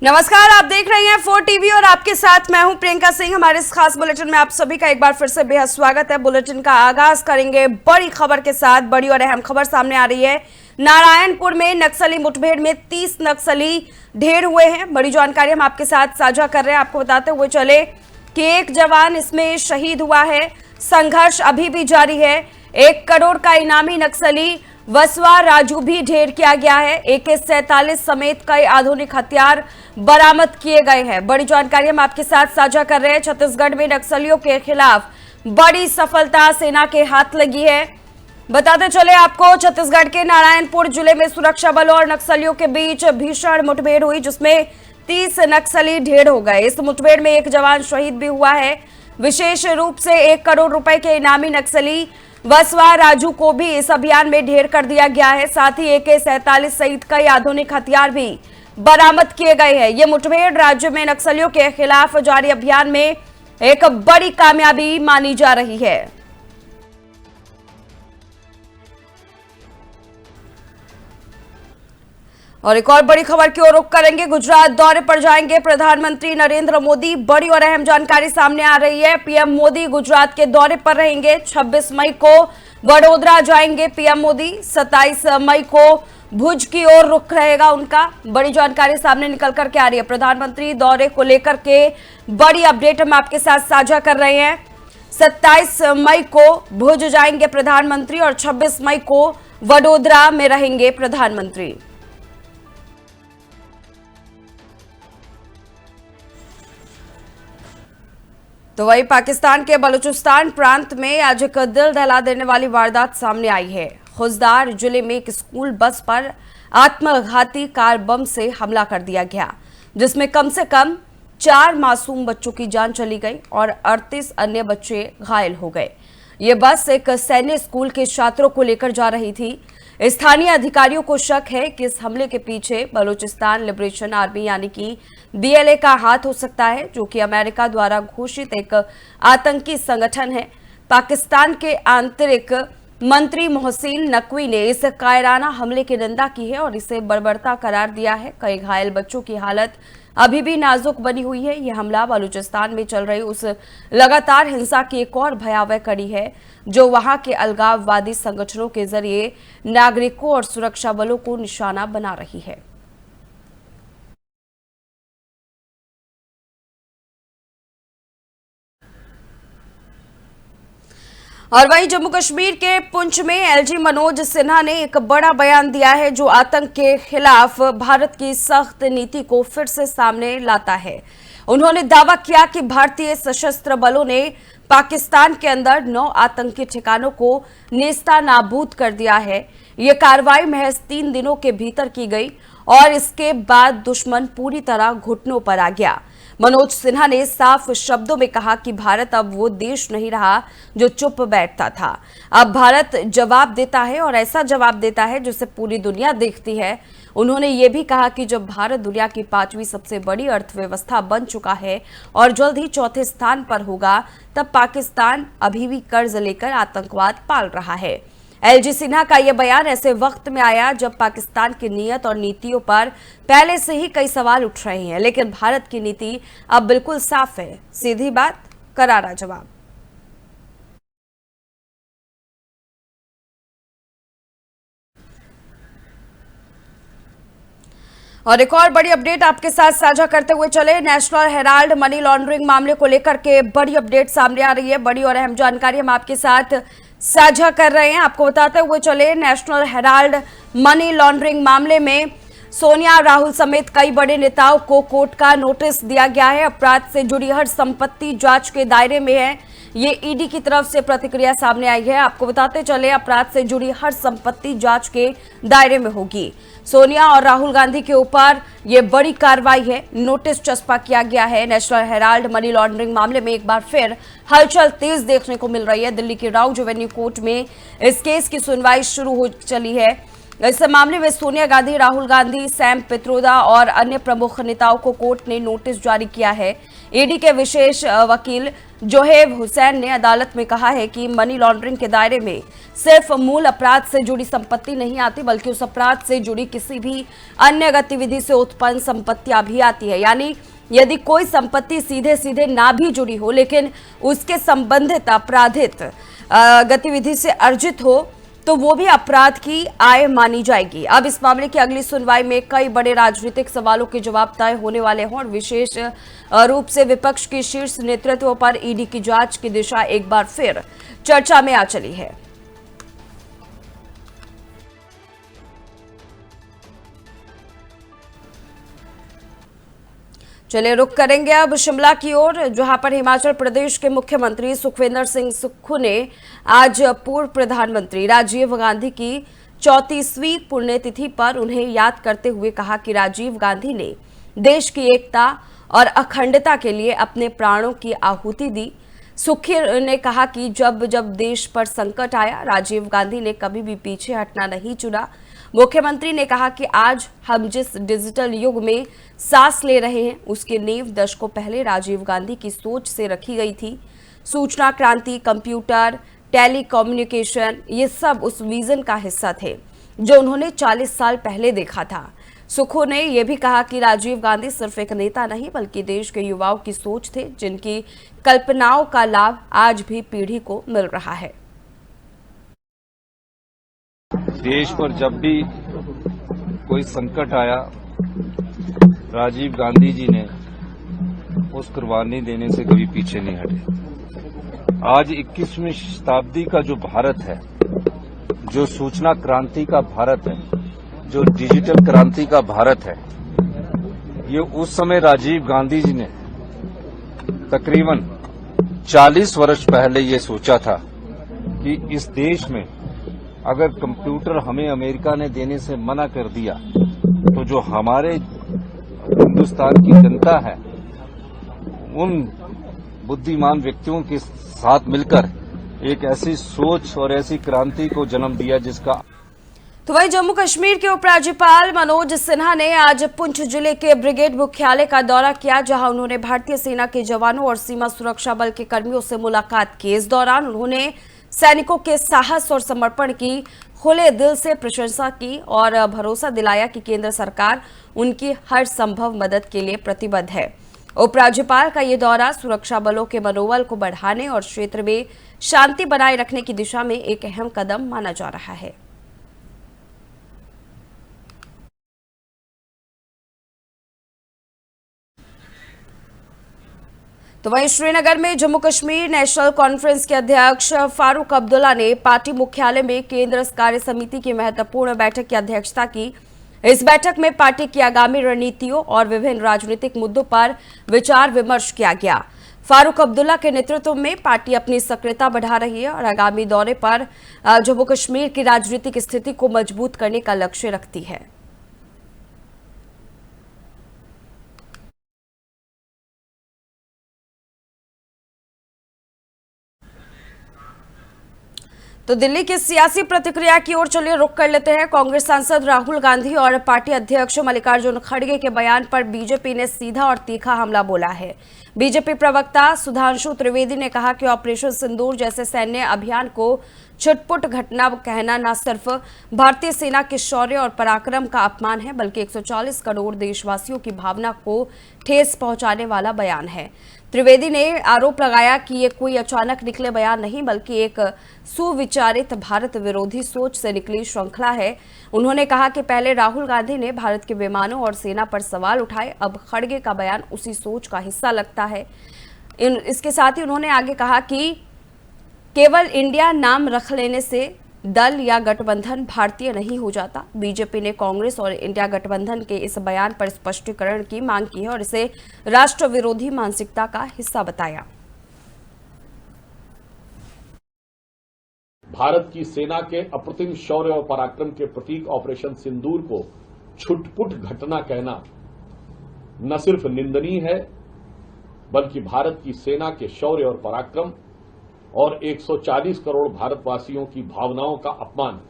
नमस्कार, आप देख रहे हैं 4 टीवी और आपके साथ मैं हूं प्रियंका सिंह। हमारे इस खास बुलेटिन में आप सभी का एक बार फिर से बेहद स्वागत है। बुलेटिन का आगाज करेंगे बड़ी खबर के साथ। बड़ी और अहम खबर सामने आ रही है। नारायणपुर में नक्सली मुठभेड़ में 30 नक्सली ढेर हुए हैं। बड़ी जानकारी हम आपके साथ साझा कर रहे हैं। आपको बताते हुए चले कि एक जवान इसमें शहीद हुआ है। संघर्ष अभी भी जारी है। 1 करोड़ का इनामी नक्सली वसवा राजू भी ढेर किया गया है। AK-47 समेत कई आधुनिक हथियार बरामद किए गए हैं। बड़ी जानकारी हम आपके साथ साझा कर रहे हैं। छत्तीसगढ़ में नक्सलियों के खिलाफ बड़ी सफलता सेना के हाथ लगी है। बताते चले आपको, छत्तीसगढ़ के नारायणपुर जिले में सुरक्षा बलों और नक्सलियों के बीच भीषण मुठभेड़ हुई, जिसमें 30 नक्सली ढेर हो गए। इस मुठभेड़ में एक जवान शहीद भी हुआ है। विशेष रूप से 1 करोड़ रुपए के इनामी नक्सली वसवा राजू को भी इस अभियान में ढेर कर दिया गया है। साथ ही AK-47 सहित कई आधुनिक हथियार भी बरामद किए गए हैं। ये मुठभेड़ राज्य में नक्सलियों के खिलाफ जारी अभियान में एक बड़ी कामयाबी मानी जा रही है। और एक और बड़ी खबर की ओर रुख करेंगे। गुजरात दौरे पर जाएंगे प्रधानमंत्री नरेंद्र मोदी। बड़ी और अहम जानकारी सामने आ रही है। पीएम मोदी गुजरात के दौरे पर रहेंगे। 26 मई को वडोदरा जाएंगे पीएम मोदी। 27 मई को भुज की ओर रुख रहेगा उनका। बड़ी जानकारी सामने निकल करके आ रही है। प्रधानमंत्री दौरे को लेकर के बड़ी अपडेट हम आपके साथ साझा कर रहे हैं। 27 मई को भुज जाएंगे प्रधानमंत्री और 26 मई को वडोदरा में रहेंगे प्रधानमंत्री। तो वही पाकिस्तान के बलूचिस्तान प्रांत में आज एक दिल दहला देने वाली वारदात सामने आई है। खुजदार जिले में एक स्कूल बस पर आत्मघाती कार बम से हमला कर दिया गया, जिसमें कम से कम 4 मासूम बच्चों की जान चली गई और 38 अन्य बच्चे घायल हो गए। ये बस एक सैन्य स्कूल के छात्रों को लेकर जा रही थी। स्थानीय अधिकारियों को शक है कि इस हमले के पीछे बलूचिस्तान लिबरेशन आर्मी यानी कि BLA का हाथ हो सकता है, जो कि अमेरिका द्वारा घोषित एक आतंकी संगठन है। पाकिस्तान के आंतरिक मंत्री मोहसिन नकवी ने इस कायराना हमले की निंदा की है और इसे बर्बरता करार दिया है। कई घायल बच्चों की हालत अभी भी नाजुक बनी हुई है। यह हमला बलूचिस्तान में चल रही उस लगातार हिंसा की एक और भयावह कड़ी है, जो वहां के अलगाववादी संगठनों के जरिए नागरिकों और सुरक्षा बलों को निशाना बना रही है। और वहीं जम्मू कश्मीर के पुंछ में LG मनोज सिन्हा ने एक बड़ा बयान दिया है, जो आतंक के खिलाफ भारत की सख्त नीति को फिर से सामने लाता है। उन्होंने दावा किया कि भारतीय सशस्त्र बलों ने पाकिस्तान के अंदर 9 आतंकी ठिकानों को नेस्तानाबूद कर दिया है। ये कार्रवाई महज 3 दिनों के भीतर की गई और इसके बाद दुश्मन पूरी तरह घुटनों पर आ गया। मनोज सिन्हा ने साफ शब्दों में कहा कि भारत अब वो देश नहीं रहा जो चुप बैठता था। अब भारत जवाब देता है और ऐसा जवाब देता है जिसे पूरी दुनिया देखती है। उन्होंने ये भी कहा कि जब भारत दुनिया की 5वीं सबसे बड़ी अर्थव्यवस्था बन चुका है और जल्द ही 4थे स्थान पर होगा, तब पाकिस्तान अभी भी कर्ज लेकर आतंकवाद पाल रहा है। LG सिन्हा का यह बयान ऐसे वक्त में आया जब पाकिस्तान की नीयत और नीतियों पर पहले से ही कई सवाल उठ रहे हैं, लेकिन भारत की नीति अब बिल्कुल साफ है। सीधी बात, करारा जवाब। और एक और बड़ी अपडेट आपके साथ साझा करते हुए चले। नेशनल हेराल्ड मनी लॉन्ड्रिंग मामले को लेकर के बड़ी अपडेट सामने आ रही है। बड़ी और अहम जानकारी हम आपके साथ साझा कर रहे हैं। आपको बताते हुए चले, नेशनल हेराल्ड मनी लॉन्ड्रिंग मामले में सोनिया राहुल समेत कई बड़े नेताओं को कोर्ट का नोटिस दिया गया है। अपराध से जुड़ी हर संपत्ति जांच के दायरे में है। ये ईडी की तरफ से प्रतिक्रिया सामने आई है। आपको बताते चले, अपराध से जुड़ी हर संपत्ति जांच के दायरे में होगी। सोनिया और राहुल गांधी के ऊपर ये बड़ी कार्रवाई है। नोटिस चस्पा किया गया है। नेशनल हेराल्ड मनी लॉन्ड्रिंग मामले में एक बार फिर हलचल तेज देखने को मिल रही है। दिल्ली की राउ रेवेन्यू कोर्ट में इस केस की सुनवाई शुरू हो चली है। इस मामले में सोनिया गांधी, राहुल गांधी, सैम पित्रोदा और अन्य प्रमुख नेताओं को कोर्ट ने नोटिस जारी किया है। ईडी के विशेष वकील जोहेब हुसैन ने अदालत में कहा है कि मनी लॉन्ड्रिंग के दायरे में सिर्फ मूल अपराध से जुड़ी संपत्ति नहीं आती, बल्कि उस अपराध से जुड़ी किसी भी अन्य गतिविधि से उत्पन्न संपत्तियां भी आती है। यानी यदि कोई संपत्ति सीधे सीधे ना भी जुड़ी हो, लेकिन उसके संबंधित आपराधिक गतिविधि से अर्जित हो, तो वो भी अपराध की आय मानी जाएगी। अब इस मामले की अगली सुनवाई में कई बड़े राजनीतिक सवालों के जवाब तय होने वाले हैं और विशेष रूप से विपक्ष के शीर्ष नेतृत्व पर ईडी की जांच की दिशा एक बार फिर चर्चा में आ चली है। चलिए रुक करेंगे अब शिमला की ओर, जहां पर हिमाचल प्रदेश के मुख्यमंत्री सुखविंदर सिंह सुक्खू ने आज पूर्व प्रधानमंत्री राजीव गांधी की 34वीं पुण्यतिथि पर उन्हें याद करते हुए कहा कि राजीव गांधी ने देश की एकता और अखंडता के लिए अपने प्राणों की आहुति दी। सुक्खू ने कहा कि जब जब देश पर संकट आया, राजीव गांधी ने कभी भी पीछे हटना नहीं चुना। मुख्यमंत्री ने कहा कि आज हम जिस डिजिटल युग में सांस ले रहे हैं, उसकी नींव दशकों पहले राजीव गांधी की सोच से रखी गई थी। सूचना क्रांति, कंप्यूटर, टेलीकम्युनिकेशन, ये सब उस विजन का हिस्सा थे जो उन्होंने 40 साल पहले देखा था। सुक्खू ने यह भी कहा कि राजीव गांधी सिर्फ एक नेता नहीं, बल्कि देश के युवाओं की सोच थे, जिनकी कल्पनाओं का लाभ आज भी पीढ़ी को मिल रहा है। देश पर जब भी कोई संकट आया, राजीव गांधी जी ने उस कुर्बानी देने से कभी पीछे नहीं हटे। आज 21वीं शताब्दी का जो भारत है, जो सूचना क्रांति का भारत है, जो डिजिटल क्रांति का भारत है, ये उस समय राजीव गांधी जी ने तकरीबन 40 वर्ष पहले ये सोचा था कि इस देश में अगर कंप्यूटर हमें अमेरिका ने देने से मना कर दिया, तो जो हमारे हिंदुस्तान की जनता है, उन बुद्धिमान व्यक्तियों के साथ मिलकर एक ऐसी सोच और ऐसी क्रांति को जन्म दिया जिसका। तो वहीं जम्मू कश्मीर के उपराज्यपाल मनोज सिन्हा ने आज पुंछ जिले के ब्रिगेड मुख्यालय का दौरा किया, जहां उन्होंने भारतीय सेना के जवानों और सीमा सुरक्षा बल के कर्मियों से मुलाकात की। इस दौरान उन्होंने सैनिकों के साहस और समर्पण की खुले दिल से प्रशंसा की और भरोसा दिलाया कि केंद्र सरकार उनकी हर संभव मदद के लिए प्रतिबद्ध है। उपराज्यपाल का ये दौरा सुरक्षा बलों के मनोबल को बढ़ाने और क्षेत्र में शांति बनाए रखने की दिशा में एक अहम कदम माना जा रहा है। तो वहीं श्रीनगर में जम्मू कश्मीर नेशनल कॉन्फ्रेंस के अध्यक्ष फारूक अब्दुल्ला ने पार्टी मुख्यालय में केंद्र कार्य समिति की महत्वपूर्ण बैठक की अध्यक्षता की। इस बैठक में पार्टी की आगामी रणनीतियों और विभिन्न राजनीतिक मुद्दों पर विचार विमर्श किया गया। फारूक अब्दुल्ला के नेतृत्व में पार्टी अपनी सक्रियता बढ़ा रही है और आगामी दौरे पर जम्मू कश्मीर की राजनीतिक स्थिति को मजबूत करने का लक्ष्य रखती है। तो दिल्ली की सियासी प्रतिक्रिया की ओर चलिए रुख कर लेते हैं। कांग्रेस सांसद राहुल गांधी और पार्टी अध्यक्ष मल्लिकार्जुन खड़गे के बयान पर बीजेपी ने सीधा और तीखा हमला बोला है। बीजेपी प्रवक्ता सुधांशु त्रिवेदी ने कहा कि ऑपरेशन सिंदूर जैसे सैन्य अभियान को छुटपुट घटना कहना न सिर्फ भारतीय सेना के शौर्य और पराक्रम का अपमान है, बल्कि 140 करोड़ देशवासियों की भावना को ठेस पहुंचाने वाला बयान है। त्रिवेदी ने आरोप लगाया कि ये कोई अचानक निकले बयान नहीं, बल्कि एक सुविचारित भारत विरोधी सोच से निकली श्रृंखला है। उन्होंने कहा कि पहले राहुल गांधी ने भारत के विमानों और सेना पर सवाल उठाए, अब खड़गे का बयान उसी सोच का हिस्सा लगता है। इसके साथ ही उन्होंने आगे कहा कि केवल इंडिया नाम रख लेने से दल या गठबंधन भारतीय नहीं हो जाता। बीजेपी ने कांग्रेस और इंडिया गठबंधन के इस बयान पर स्पष्टीकरण की मांग की है और इसे राष्ट्र विरोधी मानसिकता का हिस्सा बताया। भारत की सेना के अप्रतिम शौर्य और पराक्रम के प्रतीक ऑपरेशन सिंदूर को छुटपुट घटना कहना न सिर्फ निंदनीय है, बल्कि भारत की सेना के शौर्य और पराक्रम और 140 करोड़ भारतवासियों की भावनाओं का अपमान।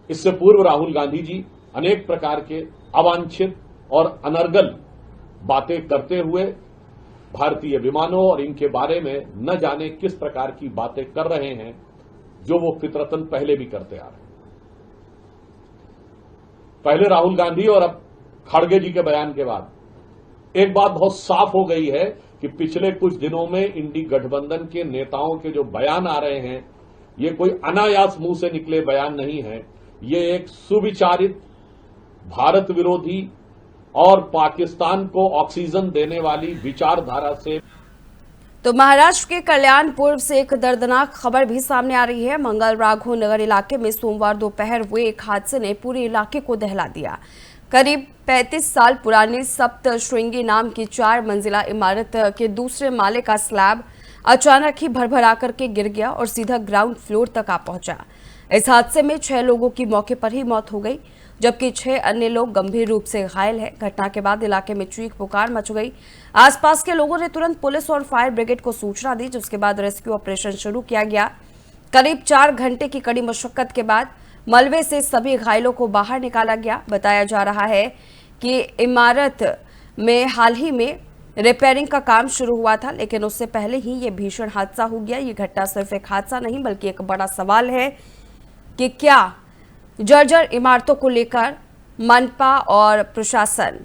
इससे पूर्व राहुल गांधी जी अनेक प्रकार के अवांछित और अनर्गल बातें करते हुए भारतीय विमानों और इनके बारे में न जाने किस प्रकार की बातें कर रहे हैं, जो वो फितरतन पहले भी करते आ रहे हैं। पहले राहुल गांधी और अब खड़गे जी के बयान के बाद एक बात बहुत साफ हो गई है कि पिछले कुछ दिनों में इंडी गठबंधन के नेताओं के जो बयान आ रहे हैं, ये कोई अनायास मुंह से निकले बयान नहीं है। ये एक सुविचारित, भारत विरोधी और पाकिस्तान को ऑक्सीजन देने वाली विचारधारा से। तो महाराष्ट्र के कल्याणपुर से एक दर्दनाक खबर भी सामने आ रही है। मंगल राघव नगर इलाके में सोमवार दोपहर हुए एक हादसे ने पूरे इलाके को दहला दिया। करीब 35 साल पुरानी सप्त श्रृंगी नाम की 4 मंजिला इमारत के दूसरे माले का स्लैब अचानक ही भरभरा करके गिर गया और सीधा ग्राउंड फ्लोर तक आ पहुंचा। इस हादसे में 6 लोगों की मौके पर ही मौत हो गई, जबकि 6 अन्य लोग गंभीर रूप से घायल हैं। घटना के बाद इलाके में चीख पुकार मच गई। आसपास के लोगों ने तुरंत पुलिस और फायर ब्रिगेड को सूचना दी, जिसके बाद रेस्क्यू ऑपरेशन शुरू किया गया। करीब 4 घंटे की कड़ी मशक्कत के बाद मलबे से सभी घायलों को बाहर निकाला गया। बताया जा रहा है कि इमारत में हाल ही में रिपेयरिंग का काम शुरू हुआ था, लेकिन उससे पहले ही ये भीषण हादसा हो गया। ये घटना सिर्फ एक हादसा नहीं, बल्कि एक बड़ा सवाल है कि क्या जर्जर इमारतों को लेकर मनपा और प्रशासन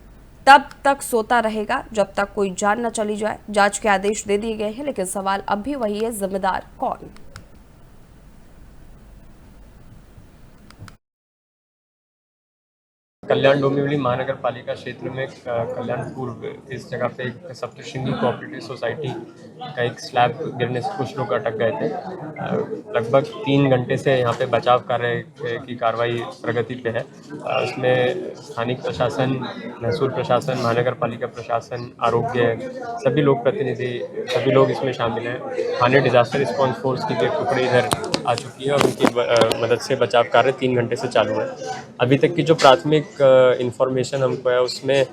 तब तक सोता रहेगा जब तक कोई जान न चली जाए। जांच के आदेश दे दिए गए हैं, लेकिन सवाल अब भी वही है, जिम्मेदार कौन? कल्याण डोंबिवली महानगर पालिका क्षेत्र में कल्याणपुर इस जगह पे एक सप्तशृंगी कोऑपरेटिव सोसाइटी का एक स्लैब गिरने से कुछ लोग अटक गए थे। लगभग 3 घंटे से यहाँ पे बचाव कार्य की कार्रवाई प्रगति पे है। उसमें स्थानिक प्रशासन, महसूल प्रशासन, महानगर पालिका प्रशासन, आरोग्य, सभी लोग प्रतिनिधि, सभी लोग इसमें शामिल हैं। थाने डिजास्टर रिस्पॉन्स फोर्स की भी एक टुकड़ी इधर आ चुकी है और उनकी मदद से बचाव कार्य 3 घंटे से चालू है। अभी तक की जो प्राथमिक इंफॉर्मेशन हमको है, उसमें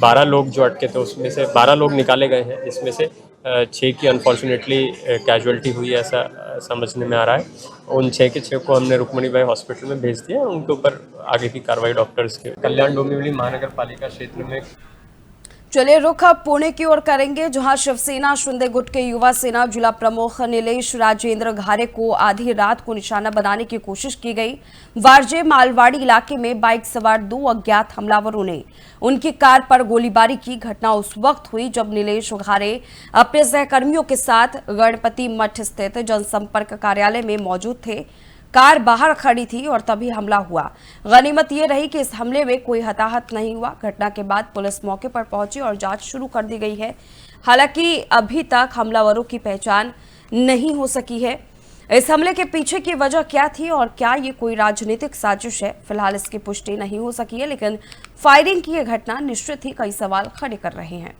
12 लोग जो अटके थे, उसमें से 12 लोग निकाले गए हैं, जिसमें से 6 की अनफॉर्चुनेटली कैजुअलिटी हुई है, ऐसा समझने में आ रहा है। उन 6 के 6 को हमने रुक्मणी बाई हॉस्पिटल में भेज दिया। उनके ऊपर आगे की कार्रवाई डॉक्टर्स के। कल्याण डोंबिवली महानगर पालिका क्षेत्र में चलिए रुख अब पुणे की ओर करेंगे, जहां शिवसेना शिंदे गुट के युवा सेना जिला प्रमुख नीलेश राजेंद्र घारे को आधी रात को निशाना बनाने की कोशिश की गई। वारजे मालवाड़ी इलाके में बाइक सवार 2 अज्ञात हमलावरों ने उनकी कार पर गोलीबारी की। घटना उस वक्त हुई जब नीलेश घारे अपने सहकर्मियों के साथ गणपति मठ स्थित जनसंपर्क कार्यालय में मौजूद थे। कार बाहर खड़ी थी और तभी हमला हुआ। गनीमत ये रही कि इस हमले में कोई हताहत नहीं हुआ। घटना के बाद पुलिस मौके पर पहुंची और जांच शुरू कर दी गई है। हालांकि अभी तक हमलावरों की पहचान नहीं हो सकी है। इस हमले के पीछे की वजह क्या थी और क्या ये कोई राजनीतिक साजिश है, फिलहाल इसकी पुष्टि नहीं हो सकी है, लेकिन फायरिंग की यह घटना निश्चित ही कई सवाल खड़े कर रहे हैं।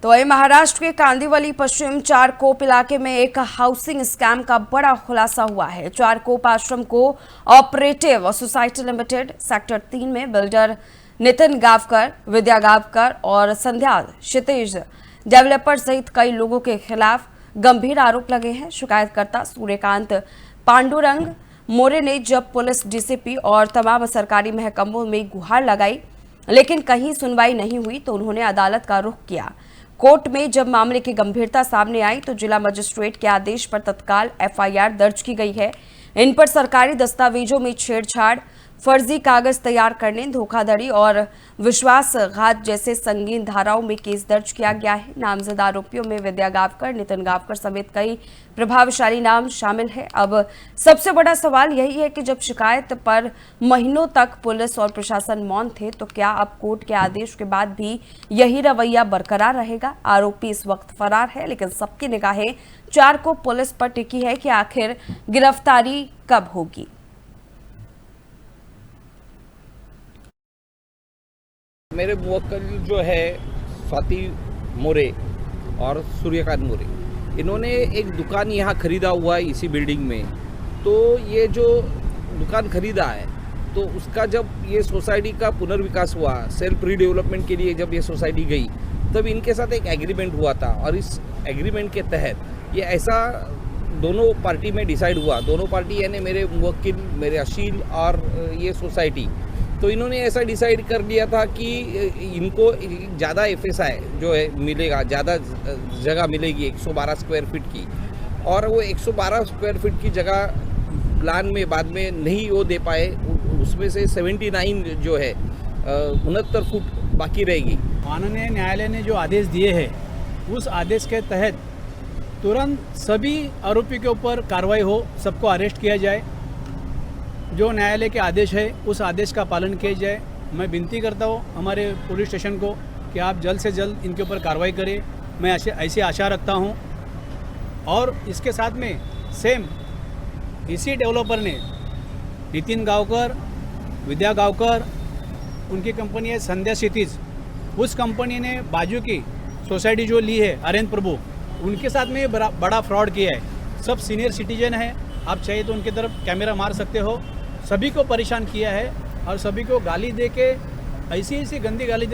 तो वही महाराष्ट्र के कांदिवली पश्चिम चारकोप इलाके में एक हाउसिंग स्कैम का बड़ा खुलासा हुआ है। चारकोप आश्रम co operative society limited sector 3 में बिल्डर नितिन गावकर, विद्या गावकर और संध्या क्षितिज डेवलपर सहित कई लोगों के खिलाफ गंभीर आरोप लगे हैं। शिकायतकर्ता सूर्यकांत पांडुरंग मोरे ने जब पुलिस, डीसीपी और तमाम सरकारी महकमों में गुहार लगाई, लेकिन कहीं सुनवाई नहीं हुई, तो उन्होंने अदालत का रुख किया। कोर्ट में जब मामले की गंभीरता सामने आई तो जिला मजिस्ट्रेट के आदेश पर तत्काल एफआईआर दर्ज की गई है। इन पर सरकारी दस्तावेजों में छेड़छाड़, फर्जी कागज तैयार करने, धोखाधड़ी और विश्वासघात जैसे संगीन धाराओं में केस दर्ज किया गया है। नामजद आरोपियों में विद्या गावकर, नितिन गावकर समेत कई प्रभावशाली नाम शामिल है। अब सबसे बड़ा सवाल यही है कि जब शिकायत पर महीनों तक पुलिस और प्रशासन मौन थे, तो क्या अब कोर्ट के आदेश के बाद भी यही रवैया बरकरार रहेगा? आरोपी इस वक्त फरार है, लेकिन सबकी निगाहें चारकोप पुलिस पर टिकी है कि आखिर गिरफ्तारी कब होगी। मेरे मुवक्किल जो है स्वाति मोरे और सूर्यकांत मोरे, इन्होंने एक दुकान यहाँ खरीदा हुआ है इसी बिल्डिंग में। तो ये जो दुकान खरीदा है, तो उसका जब ये सोसाइटी का पुनर्विकास हुआ, सेल्फ रीडेवलपमेंट के लिए जब ये सोसाइटी गई, तब इनके साथ एक एग्रीमेंट हुआ था और इस एग्रीमेंट के तहत ये ऐसा दोनों पार्टी में डिसाइड हुआ, दोनों पार्टी यानी मेरे मुवक्किल, मेरे अशील और ये सोसाइटी, तो इन्होंने ऐसा डिसाइड कर लिया था कि इनको ज़्यादा FSI जो है मिलेगा, ज़्यादा जगह मिलेगी 112 स्क्वायर फीट की, और वो 112 स्क्वायर फीट की जगह प्लान में बाद में नहीं वो दे पाए, उसमें से 79 जो है 69 फुट बाकी रहेगी। माननीय न्यायालय ने जो आदेश दिए हैं उस आदेश के तहत तुरंत सभी आरोपी के ऊपर कार्रवाई हो, सबको अरेस्ट किया जाए। जो न्यायालय के आदेश है उस आदेश का पालन किया जाए। मैं विनती करता हूँ हमारे पुलिस स्टेशन को कि आप जल्द से जल्द इनके ऊपर कार्रवाई करें, मैं ऐसी आशा रखता हूँ। और इसके साथ में सेम इसी डेवलपर ने नितिन गावकर, विद्या गावकर, उनकी कंपनी है संध्या सिटीज, उस कंपनी ने बाजू की सोसाइटी जो ली है आर्यन प्रभु, उनके साथ में बड़ा फ्रॉड किया है। सब सीनियर सिटीजन है, आप चाहिए तो उनकी तरफ कैमरा मार सकते हो। सभी को परेशान किया है और सभी को गाली दे के ऐसी गंदी गाली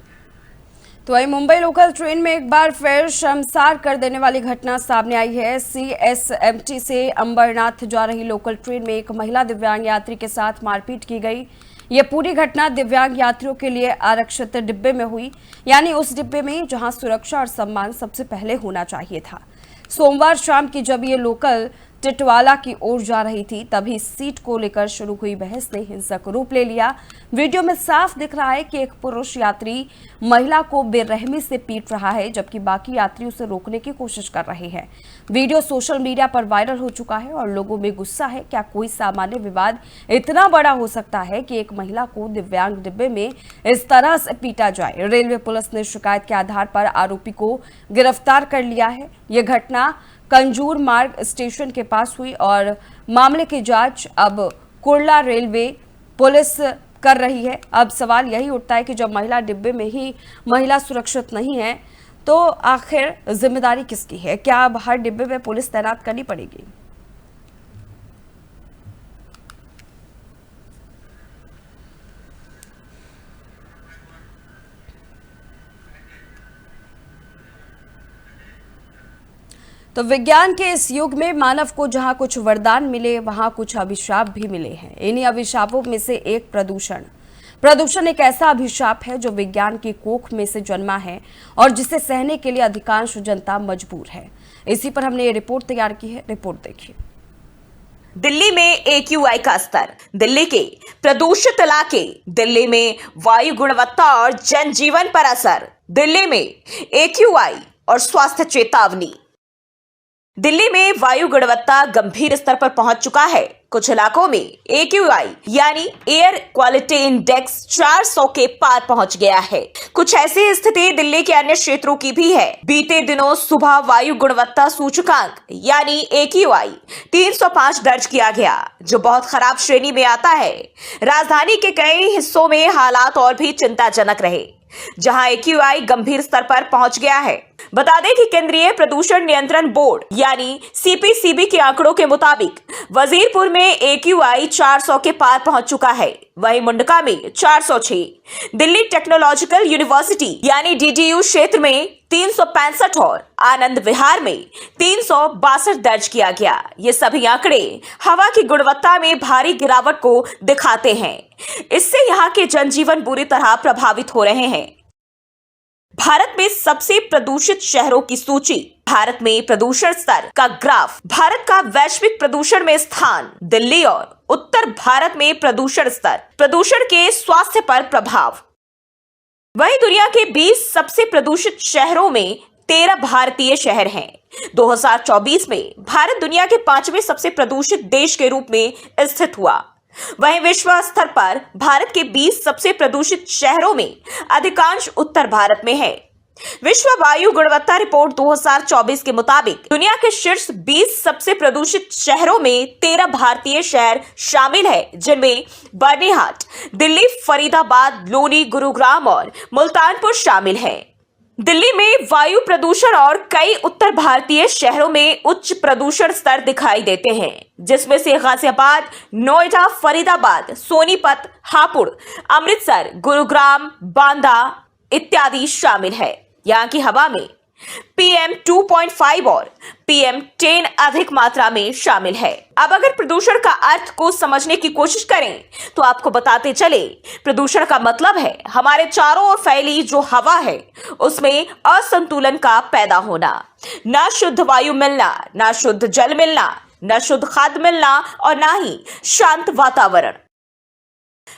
तो वही मुंबई लोकल ट्रेन में एक बार फिर शर्मसार कर देने वाली घटना सामने आई है। CSMT से अंबरनाथ जा रही लोकल ट्रेन में एक महिला दिव्यांग यात्री के साथ मारपीट की गई। ये पूरी घटना दिव्यांग यात्रियों के लिए आरक्षित डिब्बे में हुई, यानी उस डिब्बे में जहां सुरक्षा और सम्मान सबसे पहले होना चाहिए था। सोमवार शाम की जब ये लोकल टिटवाला की ओर जा रही थी, तभी सीट को लेकर शुरू हुई बहस ने हिंसक रूप ले लिया। वीडियो में साफ दिख रहा है कि एक पुरुष यात्री महिला को बेरहमी से पीट रहा है, जबकि बाकी यात्री उसे रोकने की कोशिश कर रहे हैं। वीडियो सोशल मीडिया पर वायरल हो चुका है और लोगों में गुस्सा है। क्या कोई सामान्य विवाद इतना बड़ा हो सकता है कि एक महिला को दिव्यांग डिब्बे में इस तरह से पीटा जाए? रेलवे पुलिस ने शिकायत के आधार पर आरोपी को गिरफ्तार कर लिया है। यह घटना कंजूर मार्ग स्टेशन के पास हुई और मामले की जांच अब कुर्ला रेलवे पुलिस कर रही है। अब सवाल यही उठता है कि जब महिला डिब्बे में ही महिला सुरक्षित नहीं है, तो आखिर जिम्मेदारी किसकी है? क्या अब हर डिब्बे में पुलिस तैनात करनी पड़ेगी? तो विज्ञान के इस युग में मानव को जहां कुछ वरदान मिले, वहां कुछ अभिशाप भी मिले हैं। इन्हीं अभिशापों में से एक प्रदूषण एक ऐसा अभिशाप है जो विज्ञान की कोख में से जन्मा है और जिसे सहने के लिए अधिकांश जनता मजबूर है। इसी पर हमने ये रिपोर्ट तैयार की है, रिपोर्ट देखिए। दिल्ली में AQI का स्तर, दिल्ली के प्रदूषित इलाके, दिल्ली में वायु गुणवत्ता और जनजीवन पर असर, दिल्ली में AQI और स्वास्थ्य चेतावनी। दिल्ली में वायु गुणवत्ता गंभीर स्तर पर पहुंच चुका है। कुछ इलाकों में AQI यानी एयर क्वालिटी इंडेक्स 400 के पार पहुंच गया है। कुछ ऐसी स्थिति दिल्ली के अन्य क्षेत्रों की भी है। बीते दिनों सुबह वायु गुणवत्ता सूचकांक यानी AQI 305 दर्ज किया गया, जो बहुत खराब श्रेणी में आता है। राजधानी के कई हिस्सों में हालात और भी चिंताजनक रहे, जहां AQI गंभीर स्तर पर पहुंच गया है। बता दें कि केंद्रीय प्रदूषण नियंत्रण बोर्ड यानी CPCB के आंकड़ों के मुताबिक वजीरपुर में AQI 400 के पार पहुंच चुका है, वहीं मुंडका में 406, दिल्ली टेक्नोलॉजिकल यूनिवर्सिटी यानी DTU क्षेत्र में 365 और आनंद विहार में 362 दर्ज किया गया। ये सभी आंकड़े हवा की गुणवत्ता में भारी गिरावट को दिखाते हैं। इससे यहाँ के जनजीवन बुरी तरह प्रभावित हो रहे हैं। भारत में सबसे प्रदूषित शहरों की सूची, भारत में प्रदूषण स्तर का ग्राफ, भारत का वैश्विक प्रदूषण में स्थान, दिल्ली और उत्तर भारत में प्रदूषण स्तर, प्रदूषण के स्वास्थ्य पर प्रभाव। वहीं दुनिया के 20 सबसे प्रदूषित शहरों में 13 भारतीय शहर हैं। 2024 में भारत दुनिया के 5वें सबसे प्रदूषित देश के रूप में स्थित हुआ। वहीं विश्व स्तर पर भारत के 20 सबसे प्रदूषित शहरों में अधिकांश उत्तर भारत में है। विश्व वायु गुणवत्ता रिपोर्ट 2024 के मुताबिक दुनिया के शीर्ष 20 सबसे प्रदूषित शहरों में 13 भारतीय शहर शामिल है, जिनमें बर्निहाट, दिल्ली, फरीदाबाद, लोनी, गुरुग्राम और मुल्तानपुर शामिल है। दिल्ली में वायु प्रदूषण और कई उत्तर भारतीय शहरों में उच्च प्रदूषण स्तर दिखाई देते हैं, जिसमें से गाजियाबाद, नोएडा, फरीदाबाद, सोनीपत, हापुड़, अमृतसर, गुरुग्राम, बांदा इत्यादि शामिल है। यहाँ की हवा में PM 2.5 और PM 10 अधिक मात्रा में शामिल है। अब अगर प्रदूषण का अर्थ को समझने की कोशिश करें तो आपको बताते चले, प्रदूषण का मतलब है हमारे चारों ओर फैली जो हवा है उसमें असंतुलन का पैदा होना, ना शुद्ध वायु मिलना, ना शुद्ध जल मिलना, ना शुद्ध खाद्य मिलना और ना ही शांत वातावरण।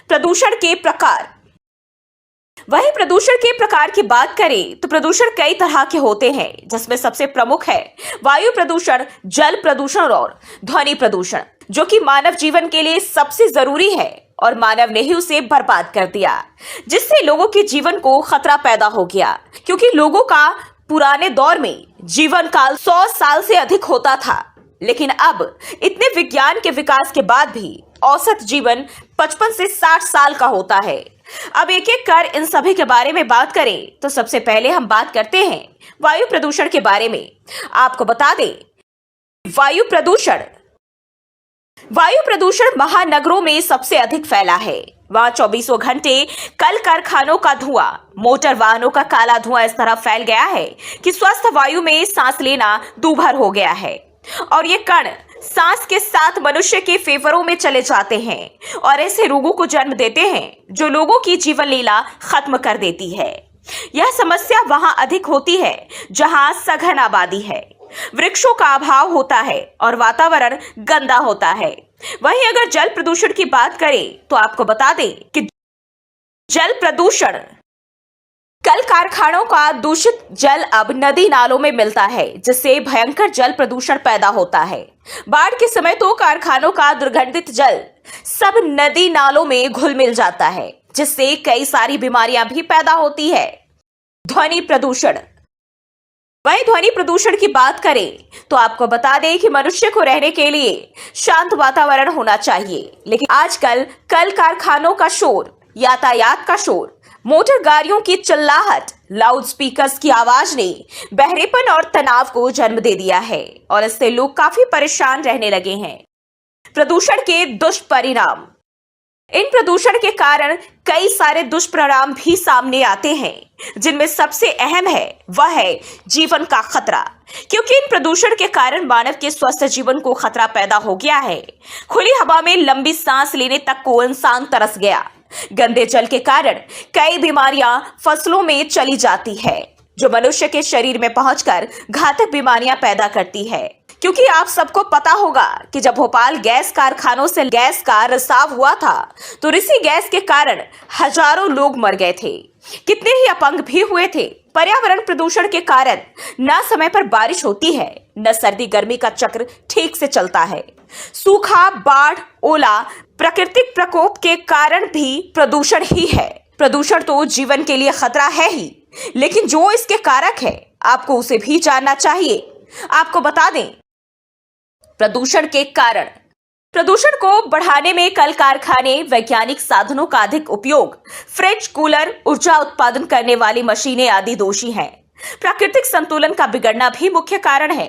प्रदूषण के प्रकार। वहीं प्रदूषण के प्रकार की बात करें तो प्रदूषण कई तरह के होते हैं, जिसमें सबसे प्रमुख है वायु प्रदूषण, जल प्रदूषण और ध्वनि प्रदूषण, जो कि मानव जीवन के लिए सबसे जरूरी है और मानव ने ही उसे बर्बाद कर दिया, जिससे लोगों के जीवन को खतरा पैदा हो गया। क्योंकि लोगों का पुराने दौर में जीवन काल 100 साल से अधिक होता था, लेकिन अब इतने विज्ञान के विकास के बाद भी औसत जीवन 55 से 60 साल का होता है। अब एक एक कर इन सभी के बारे में बात करें तो सबसे पहले हम बात करते हैं वायु प्रदूषण के बारे में। आपको बता दें, वायु प्रदूषण महानगरों में सबसे अधिक फैला है। वहां 24 घंटे कल कारखानों का धुआं, मोटर वाहनों का काला धुआं इस तरह फैल गया है कि स्वस्थ वायु में सांस लेना दूभर हो गया है और ये कण सांस के साथ मनुष्य के फेफड़ों में चले जाते हैं और ऐसे रोगों को जन्म देते हैं जो लोगों की जीवन लीला खत्म कर देती है। यह समस्या वहां अधिक होती है जहां सघन आबादी है, वृक्षों का अभाव होता है और वातावरण गंदा होता है। वहीं अगर जल प्रदूषण की बात करें तो आपको बता दें कि जल प्रदूषण, कल कारखानों का दूषित जल अब नदी नालों में मिलता है, जिससे भयंकर जल प्रदूषण पैदा होता है। बाढ़ के समय तो कारखानों का दुर्गंधित जल सब नदी नालों में घुल मिल जाता है, जिससे कई सारी बीमारियां भी पैदा होती है। ध्वनि प्रदूषण। वहीं ध्वनि प्रदूषण की बात करें तो आपको बता दें कि मनुष्य को रहने के लिए शांत वातावरण होना चाहिए, लेकिन आजकल कल कारखानों का शोर, यातायात का शोर, मोटर गाड़ियों की चिल्लाहट, लाउड स्पीकर्स की आवाज ने बहरेपन और तनाव को जन्म दे दिया है और इससे लोग काफी परेशान रहने लगे हैं। प्रदूषण के दुष्परिणाम। इन प्रदूषण के कारण कई सारे दुष्परिणाम भी सामने आते हैं, जिनमें सबसे अहम है वह है जीवन का खतरा। क्योंकि इन प्रदूषण के कारण मानव के स्वस्थ जीवन को खतरा पैदा हो गया है। खुली हवा में लंबी सांस लेने तक को इंसान तरस गया। गंदे जल के कारण कई बीमारियां फसलों में चली जाती है, जो मनुष्य के शरीर में पहुंचकर घातक बीमारियां पैदा करती है। क्योंकि आप सबको पता होगा कि जब भोपाल गैस कारखानों से गैस का रिसाव हुआ था तो इसी गैस के कारण हजारों लोग मर गए थे, कितने ही अपंग भी हुए थे। पर्यावरण प्रदूषण के कारण न समय पर बारिश होती है, न सर्दी गर्मी का चक्र ठीक से चलता है। सूखा, बाढ़, ओला प्राकृतिक प्रकोप के कारण भी प्रदूषण ही है। प्रदूषण तो जीवन के लिए खतरा है ही, लेकिन जो इसके कारक है आपको उसे भी जानना चाहिए। आपको बता दें, प्रदूषण के कारण। प्रदूषण को बढ़ाने में कल कारखाने, वैज्ञानिक साधनों का अधिक उपयोग, फ्रिज, कूलर, ऊर्जा उत्पादन करने वाली मशीनें आदि दोषी हैं। प्राकृतिक संतुलन का बिगड़ना भी मुख्य कारण है।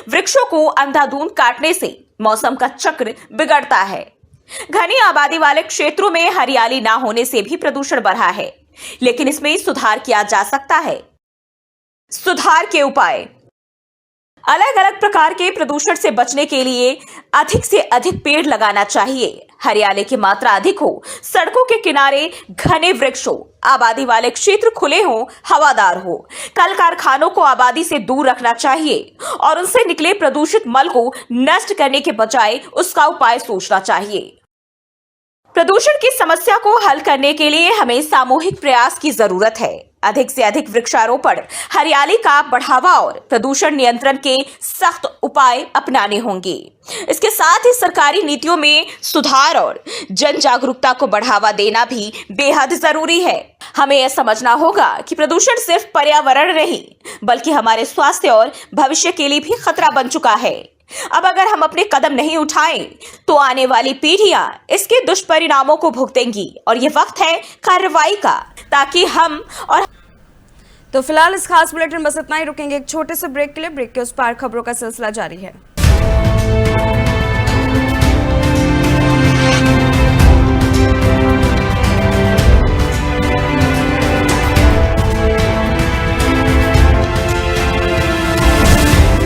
वृक्षों को अंधाधुंध काटने से मौसम का चक्र बिगड़ता है। घनी आबादी वाले क्षेत्रों में हरियाली ना होने से भी प्रदूषण बढ़ा है, लेकिन इसमें सुधार किया जा सकता है। सुधार के उपाय। अलग अलग प्रकार के प्रदूषण से बचने के लिए अधिक से अधिक पेड़ लगाना चाहिए। हरियाली की मात्रा अधिक हो, सड़कों के किनारे घने वृक्ष हो, आबादी वाले क्षेत्र खुले हो, हवादार हो। कल कारखानों को आबादी से दूर रखना चाहिए और उनसे निकले प्रदूषित मल को नष्ट करने के बजाय उसका उपाय सोचना चाहिए। प्रदूषण की समस्या को हल करने के लिए हमें सामूहिक प्रयास की जरूरत है। अधिक से अधिक वृक्षारोपण, हरियाली का बढ़ावा और प्रदूषण नियंत्रण के सख्त उपाय अपनाने होंगे। इसके साथ ही सरकारी नीतियों में सुधार और जन जागरूकता को बढ़ावा देना भी बेहद जरूरी है। हमें यह समझना होगा कि प्रदूषण सिर्फ पर्यावरण नहीं, बल्कि हमारे स्वास्थ्य और भविष्य के लिए भी खतरा बन चुका है। अब अगर हम अपने कदम नहीं उठाएं तो आने वाली पीढ़ियां इसके दुष्परिणामों को भुगतेंगी और ये वक्त है कार्रवाई का, ताकि हम और तो फिलहाल इस खास बुलेटिन बस इतना ही। रुकेंगे एक छोटे से ब्रेक के लिए। ब्रेक के उस पार खबरों का सिलसिला जारी है।